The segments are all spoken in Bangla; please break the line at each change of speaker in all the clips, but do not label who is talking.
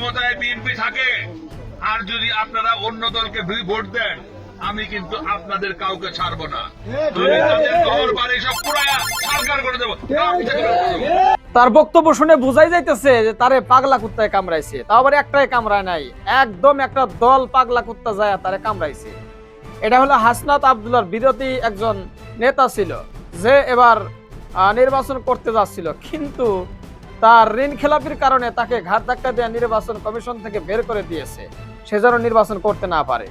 ক্ষমতায় বিএনপি থাকে আর যদি আপনারা অন্য দলকে ভোট দেন, আমি কিন্তু আপনাদের কাউকে ছাড়বো না। আমি তাদের ঘর বাড়ি সব পুরায়া সরকার করে দেবো।
তার বক্তব্য শুনে বোঝাই যাইতেছে যে তারে পাগলা কুত্তায় কামড়াইছে, তাও আবার একটাই কামড়ায় নাই, একদম একটা দল পাগলা কুত্তা যায় তারে কামড়াইছে। এটা হলো হাসনাত আব্দুল্লাহর বিরোধী একজন নেতা ছিল, যে এবার নির্বাচন করতে যাচ্ছিল, কিন্তু তার ঋণ খেলাপির কারণে তাকে ঘাট ধাক্কা দিয়ে নির্বাচন কমিশন থেকে বের করে দিয়েছে, সে যেন নির্বাচন করতে না পারে।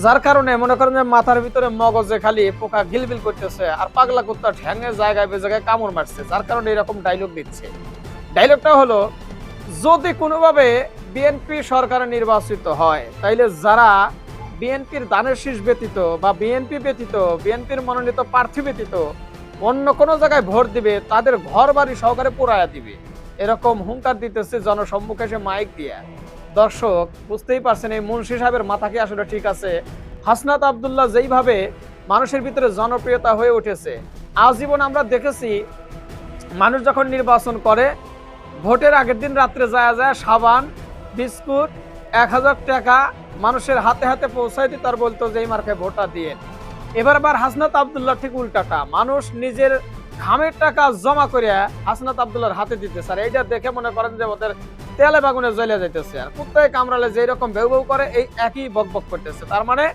যার কারণে মনে করেন যে মাথার ভিতরে মগজে খালি পোকা গিলবিল করতেছে, আর পাগলা কুত্তা ঠ্যাঙের জায়গায় জায়গায় কামড় মারছে, যার কারণে এরকম ডায়লগ দিচ্ছে। ডায়লগটা হলো, যদি কোনোভাবে বিএনপি সরকার নির্বাচিত হয়, তাইলে যারা বিএনপির দানের শীষ ব্যতীত বা বিএনপি ব্যতীত, বিএনপির মনোনীত প্রার্থী ব্যতীত অন্য কোনো জায়গায় ভোট দিবে, তাদের ঘর বাড়ি সহকারে পুরায়া দিবে, এরকম হুঙ্কার দিতেছে জনসম্মুখে সে মাইক দিয়ে। দর্শক বুঝতেই পারছেন এই মুন্সি সাহেবের মাথা কি আসলে ঠিক আছে? হাসনাত আব্দুল্লাহ যেইভাবে মানুষের ভিতরে জনপ্রিয়তা হয়ে উঠেছে, আজীবন আমরা দেখেছি মানুষ যখন নির্বাচন করে ভোটের আগের দিন রাত্রে যায় যায় সাবান বিস্কুট 1000 টাকা মানুষের হাতে হাতে পৌঁছাই দিত আর বলতো যে এই মার্কে ভোটটা দিয়ে। এবার হাসনাত আব্দুল্লাহ ঠিক উল্টাটা, মানুষ নিজের ঘামের টাকা জমা করে হাসনাত আব্দুল্লাহর হাতে দিতেছে, আর এইটা দেখে মনে করেন যে ওদের তেলে বাগুনে জ্বলে যাইতেছে। আর কুত্তায় কামড়ালে যে রকম বেউ বেউ করে এই একই বকবক করতেছে। তার মানে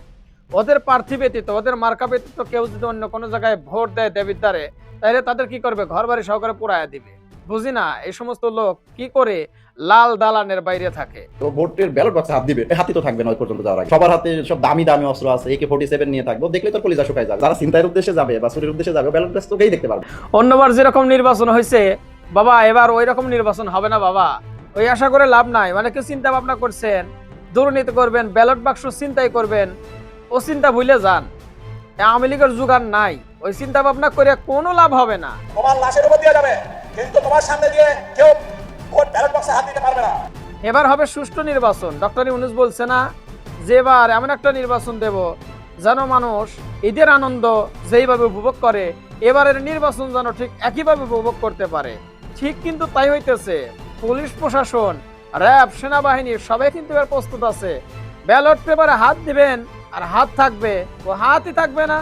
ওদের প্রার্থী ব্যতীত, ওদের মার্কা ব্যতীত কেউ যদি অন্য কোনো জায়গায় ভোট দেয় দেবিদ্বারে, তাহলে তাদের কি করবে? ঘর বাড়ি সহকারে পুরায়া দিবে। বুঝি না এই সমস্ত লোক কি করে লাল দালানের বাইরে থাকে।
তো ভোটের ব্যালট বক্সে হাত দিবে, হাতি তো থাকবে না ওই পর্যন্ত যাওয়ার আগে। সবার হাতে সব দামি দামি অস্ত্র আছে, AK-47 নিয়ে থাকবো, দেখলে তো কলিজা শুকায় যাবে। যারা চিন্তার উদ্দেশ্যে যাবে বা চুরির উদ্দেশ্যে যাবে, ব্যালট বক্স তোকেই দেখতে পারবে।
অন্যবার যেরকম নির্বাচন হয়েছে বাবা, এবার ওই রকম নির্বাচন হবে না বাবা, ওই আশা করে লাভ নাই। মানে কেউ চিন্তা ভাবনা করছেন দুর্নীতি করবেন, ব্যালট বাক্স চিন্তাই করবেন, ও চিন্তা ভুলে যান। আওয়ামী লীগের যুগান নাই, ওই চিন্তা ভাবনা করে কোনো লাভ হবে না।
তোমার লাশের উপর দিয়ে যাবে, কিন্তু তোমার সামনে দিয়ে কেউ ভোট ব্যালট বক্সে হাত দিতে পারবে না।
এবার হবে সুষ্ঠু নির্বাচন। ডক্টর ইউনূস বলছে না যে এবার এমন একটা নির্বাচন দেব যেন মানুষ ঈদের আনন্দ যেইভাবে উপভোগ করে, এবারের নির্বাচন যেন ঠিক একইভাবে উপভোগ করতে পারে। ঠিক কিন্তু তাই হইতেছে। পুলিশ প্রশাসন, র্যাব, সেনাবাহিনী সবাই কিন্তু এবার প্রস্তুত আছে। ব্যালট পেপারে হাত দিবেন আর হাত থাকবে, ও হাতই থাকবে না।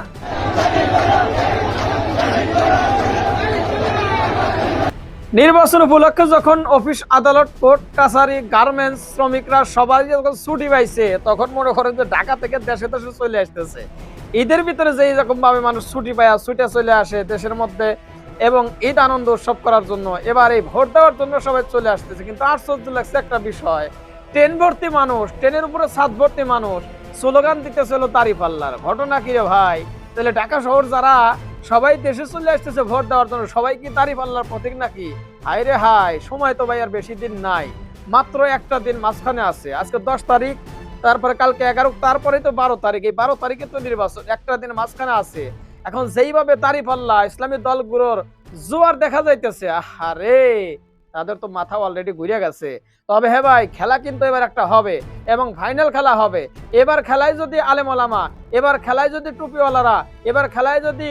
নির্বাচন উপলক্ষে যখন অফিস আদালত কোর্ট কাছারি গার্মেন্টস শ্রমিকরা সবাই যখন ছুটি পাইছে, তখন মনে করেন যে ঢাকা থেকে দেশে দেশে চলে আসতেছে। ঈদের ভিতরে যে এইরকম ভাবে মানুষ ছুটি পায় ছুটে চলে আসে দেশের মধ্যে এবং ঈদ আনন্দ উৎসব করার জন্য, এবার এই ভোট দেওয়ার জন্য সবাই চলে আসতেছে। কিন্তু আশ্চর্য লাগছে একটা বিষয়, ট্রেন ভর্তি মানুষ, ট্রেনের উপরে ছাদ ভর্তি মানুষ স্লোগান দিতেছিল তারিফ আল্লাহর। ঘটনা কি রে ভাই? তাহলে ঢাকা শহর যারা সবাই দেশে চলে আসতেছে ভোট দেওয়ার জন্য, সবাই কি তারিফ আল্লাহর প্রতীক নাকি? হাই রে হাই, সময় তো ভাই আর বেশি দিন নাই, মাত্র একটা দিন মাঝখানে আছে। আজকে 10 তারিখ, তারপরে কালকে 11, তারপরে তো 12 তারিখ। এই 12 তারিখে তো নির্বাচন, একটা দিন মাঝখানে আছে। এখন যেইভাবে তারিফ আল্লাহ ইসলামী দলগুলোর জোয়ার দেখা যাইতেছে, আরে তাদের তো মাথা অলরেডি ঘুরে গেছে। তবে হ্যাঁ ভাই, খেলা কিন্তু এবার একটা হবে এবং ফাইনাল খেলা হবে। এবার খেলায় যদি আলেম ওলামা, এবার খেলায় যদি টুপিওয়ালারা, এবার খেলায় যদি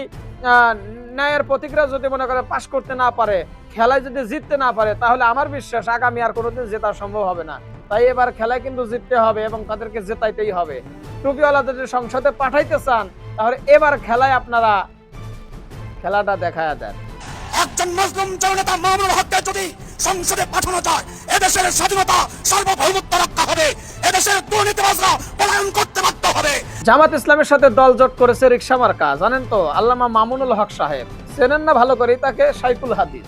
ন্যায়ের প্রতীকরা যদি মনে করে পাশ করতে না পারে, খেলায় যদি জিততে না পারে, তাহলে আমার বিশ্বাস আগামী আর কোনোদিন জেতা সম্ভব হবে না। তাই এবার খেলায় কিন্তু জিততে হবে এবং তাদেরকে জেতাইতেই হবে। টুপিওয়ালাদের যদি সংসদে পাঠাইতে চান, তাহলে এবার খেলায় আপনারা খেলাটা দেখায়া দেন।
একজন মুসলিম জননেতা মামুনুল হককে যদি সংসদে পাঠানো যায়, এদেশের স্বাধীনতা সার্বভৌমত্ব রক্ষা হবে, এদেশের দুর্নীতিবাজরা পলায়ন করতে বাধ্য হবে।
জামাত ইসলামের সাথে দল জোট করেছে রিকশা মার্কা, জানেন তো? আল্লামা মামুনুল হক সাহেব, চেনেন না ভালো করে তাকে? শাইখুল হাদিস,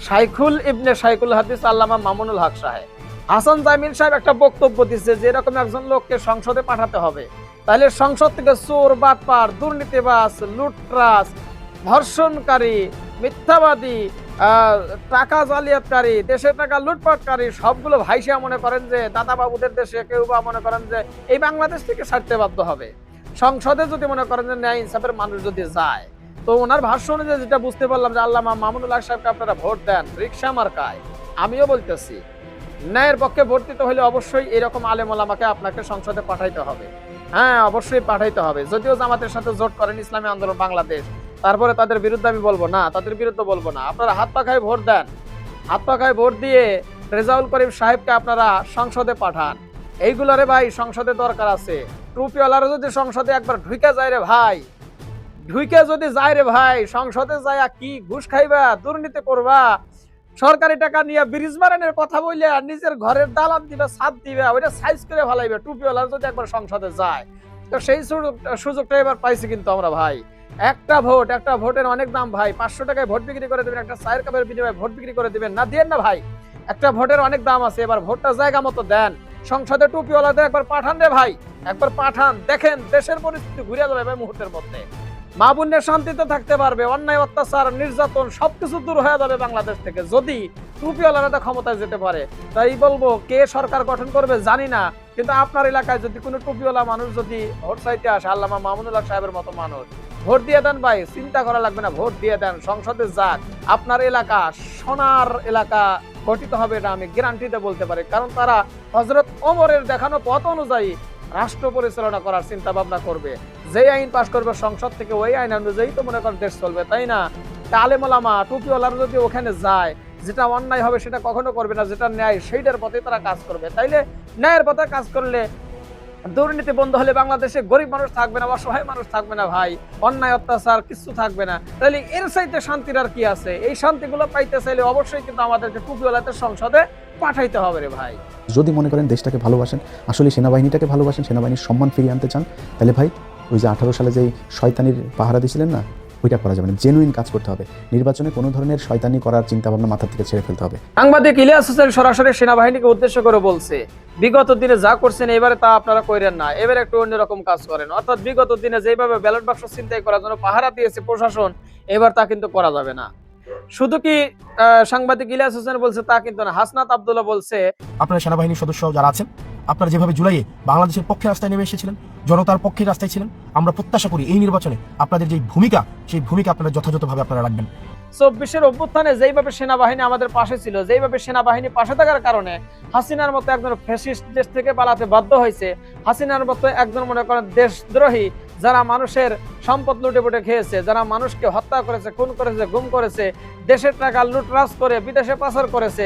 শাইখুল ইবনে শাইখুল হাদিস আল্লামা মামুনুল হক সাহেব। হাসান জামিল সাহেব একটা বক্তব্য দিচ্ছে যে এরকম একজন লোককে সংসদে পাঠাতে হবে, তাহলে সংসদ থেকে চোর, বাটপার, দুর্নীতিবাজ, লুটরাজ, ধর্ষণকারী, মিথ্যাবাদী, টাকা জালিয়াতকারী, দেশের টাকা লুটপাটকারী সবগুলো ভাইসা মনে করেন যে দাদা বাবুদের দেশে, কেউ বা মনে করেন যে এই বাংলাদেশ থেকে ছাড়তে বাধ্য হবে। সংসদে যদি মনে করেন যে ন্যায় ইনসাফের মানুষ যদি যায়, তো ওনার ভাষ্য অনুযায়ী যেটা বুঝতে পারলাম যে আল্লামা মামুনুল হক সাহেবকে আপনারা ভোট দেন রিকশা মার্কায়। আমিও বলতেছি ন্যায়ের পক্ষে ভোট দিতে হলে অবশ্যই এরকম আলেম ওলামাকে আপনাকে সংসদে পাঠাইতে হবে। হ্যাঁ, অবশ্যই পাঠাইতে হবে। যদিও জামাতের সাথে জোট করেন ইসলামী আন্দোলন বাংলাদেশ, তারপরে তাদের বিরুদ্ধে আমি বলবো না, তাদের বিরুদ্ধে বলবো না। আপনারা হাত পাখায় ভোট দেন, হাত পাখায় ভোট দিয়ে রেজাউল করিম সাহেবকে আপনারা সংসদে পাঠান। এইগুলোরে ভাই সংসদে দরকার আছে। টুপিওয়ালারা যদি সংসদে একবার ঢুকে যায় রে ভাই, ঢুকে যদি যায় রে ভাই, সংসদে যায় কি ঘুষ খাইবা, দুর্নীতি করবা, সরকারি টাকা নিয়ে ব্রিজ বানানোর কথা বললে নিজের ঘরের দালান দিবে, ছাদ দিবে, ওইটা সাইজ করে ফেলাইবে। টুপিওয়ালারা যদি একবার সংসদে যায়, তো সেই সুযোগটা এবার পাইছি কিন্তু আমরা ভাই। একটা ভোটের অনেক দাম ভাই। 500 টাকায় ভোট বিক্রি করে দিবেন, একটা চায়ের কাপের বিনিময়ে ভোট বিক্রি করে দিবেন না, দিয়েন না ভাই। একটা ভোটের অনেক দাম আছে, এবার ভোটটা জায়গা মতো দেন। সংসদে টুপিওয়ালাদের একবার পাঠান রে ভাই, একবার পাঠান, দেখেন দেশের পরিস্থিতি ঘুরে যাবে ভাই মুহূর্তের মধ্যে। মা বোনের শান্তিতে থাকতে পারবে, অন্যায় অত্যাচার নির্যাতন সবকিছু দূর হয়ে যাবে বাংলাদেশ থেকে যদি টুপিওয়ালারা ক্ষমতায় যেতে পারে। তাই বলবো, কে সরকার গঠন করবে জানি না, কিন্তু আপনার এলাকায় যদি কোনো টুপিওয়ালা মানুষ যদি ভোট চাইতে আসে, আল্লামা মামুনুল হক সাহেবের মতো মানুষ, ভোট দিয়ে দেন ভাই, চিন্তা করা লাগবে না, ভোট দিয়ে দেন, সংসদে যাক। আপনার এলাকা সোনার এলাকা গঠিত হবে, এটা আমি গ্যারান্টিতে বলতে পারি, কারণ তারা হযরত ওমরের দেখানো পথ অনুযায়ী রাষ্ট্র পরিচালনা করার চিন্তা ভাবনা করবে। যে আইন পাশ করবে সংসদ থেকে, ওই আইন অনুযায়ী তো মনে করেন দেশ চলবে, তাই না? আলেম ওলামা টুপিওয়ালারা যদি ওখানে যায়, যেটা অন্যায় হবে সেটা কখনো করবে না, যেটা ন্যায় সেইটার পথে তারা কাজ করবে। তাইলে ন্যায়ের পথে কাজ করলে দুর্নীতি বন্ধ হলে বাংলাদেশে গরিব মানুষ থাকবে না, অসহায় মানুষ থাকবে না ভাই, অন্যায় অত্যাচার কিছু থাকবে না। তাহলে এর চাইতে শান্তির আর কি আছে? এই শান্তিগুলো পাইতে চাইলে অবশ্যই কিন্তু আমাদেরকে টুপিওয়ালাদের সংসদে পাঠাইতে হবে রে ভাই।
যদি মনে করেন দেশটাকে ভালোবাসেন, আসলে সেনাবাহিনীটাকে ভালোবাসেন, সেনাবাহিনীর সম্মান ফিরিয়ে আনতে চান, তাহলে ভাই ওই যে 18 সালে যেই শয়তানির পাহারা দিয়েছিলেন না, ওইটা করা যাবে না। জেনুইন কাজ করতে হবে। নির্বাচনে কোনো ধরনের শয়তানি করার চিন্তা ভাবনা মাথা থেকে ছেড়ে ফেলতে হবে।
সাংবাদিক ইলিয়াস হোসেন সরাসরি সেনাবাহিনীকে উদ্দেশ্য করে বলছে, বিগত দিনে যা করছেন এবারে তা আপনারা কইরেন না, এবারে একটু অন্যরকম কাজ করেন। অর্থাৎ বিগত দিনে যেভাবে ব্যালট বাক্স ছিনতাই করার জন্য পাহারা দিয়েছে প্রশাসন, এবার তা কিন্তু করা যাবে না। শুধু কি সাংবাদিক ইলিয়াস হোসেন বলছে তা কিন্তু না, হাসনাত আব্দুল্লাহ বলছে,
আপনারা সেনাবাহিনীর সদস্য যারা আছেন, আপনারা যেভাবে জুলাইয়ে বাংলাদেশের পক্ষে রাস্তায় নেমে এসেছিলেন, জনতার পক্ষে রাস্তায় ছিলেন, আমরা প্রত্যাশা করি এই নির্বাচনে আপনাদের যে ভূমিকা, সেই ভূমিকা আপনারা যথাযথভাবে আপনারা রাখবেন।
24-এর অভ্যুত্থানে যেইভাবে সেনাবাহিনী আমাদের পাশে ছিল, যেইভাবে সেনাবাহিনী পাশে থাকার কারণে হাসিনার মতো একজন ফ্যাসিস্ট দেশ থেকে পালাতে বাধ্য হয়েছে, হাসিনার মতো একজন মনে করেন দেশদ্রোহী, যারা মানুষের সম্পদ লুটে পুটে খেয়েছে, যারা মানুষকে হত্যা করেছে, খুন করেছে, গুম করেছে, দেশের টাকা লুটরাজ করে বিদেশে পাচার করেছে,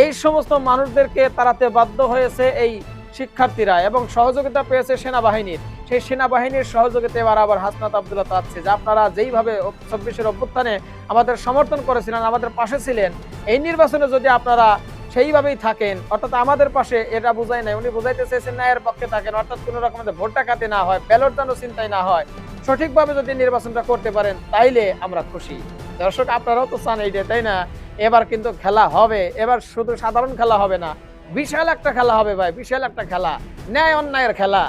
এই সমস্ত মানুষদেরকে তাড়াতে বাধ্য হয়েছে এই শিক্ষার্থীরা, এবং সহযোগিতা পেয়েছে সেনাবাহিনীর। সেই সেনাবাহিনীর সহযোগিতা এবার আবার হাসনাত আব্দুল্লাহ চাচ্ছে যে আপনারা যেইভাবে 24-এর অভ্যুত্থানে আমাদের সমর্থন করেছিলেন, আমাদের পাশে ছিলেন, এই নির্বাচনে যদি আপনারা সেইভাবেই থাকেন, অর্থাৎ আমাদের পাশে, এটা বুঝাই নাই, উনি বুঝাইতে চেয়েছেন ন্যায়ের পক্ষে থাকেন, অর্থাৎ কোনো রকমের ভোট ডাকাতি না হয়, ব্যালট যেন চিন্তাই না হয়, সঠিকভাবে যদি নির্বাচনটা করতে পারেন তাইলে আমরা খুশি। দর্শক, আপনারাও তো চান এইটা, তাই না? এবার কিন্তু খেলা হবে, এবার শুধু সাধারণ খেলা হবে না, বিশাল একটা খেলা হবে ভাই, বিশাল একটা খেলা, ন্যায় অন্যায়ের খেলা।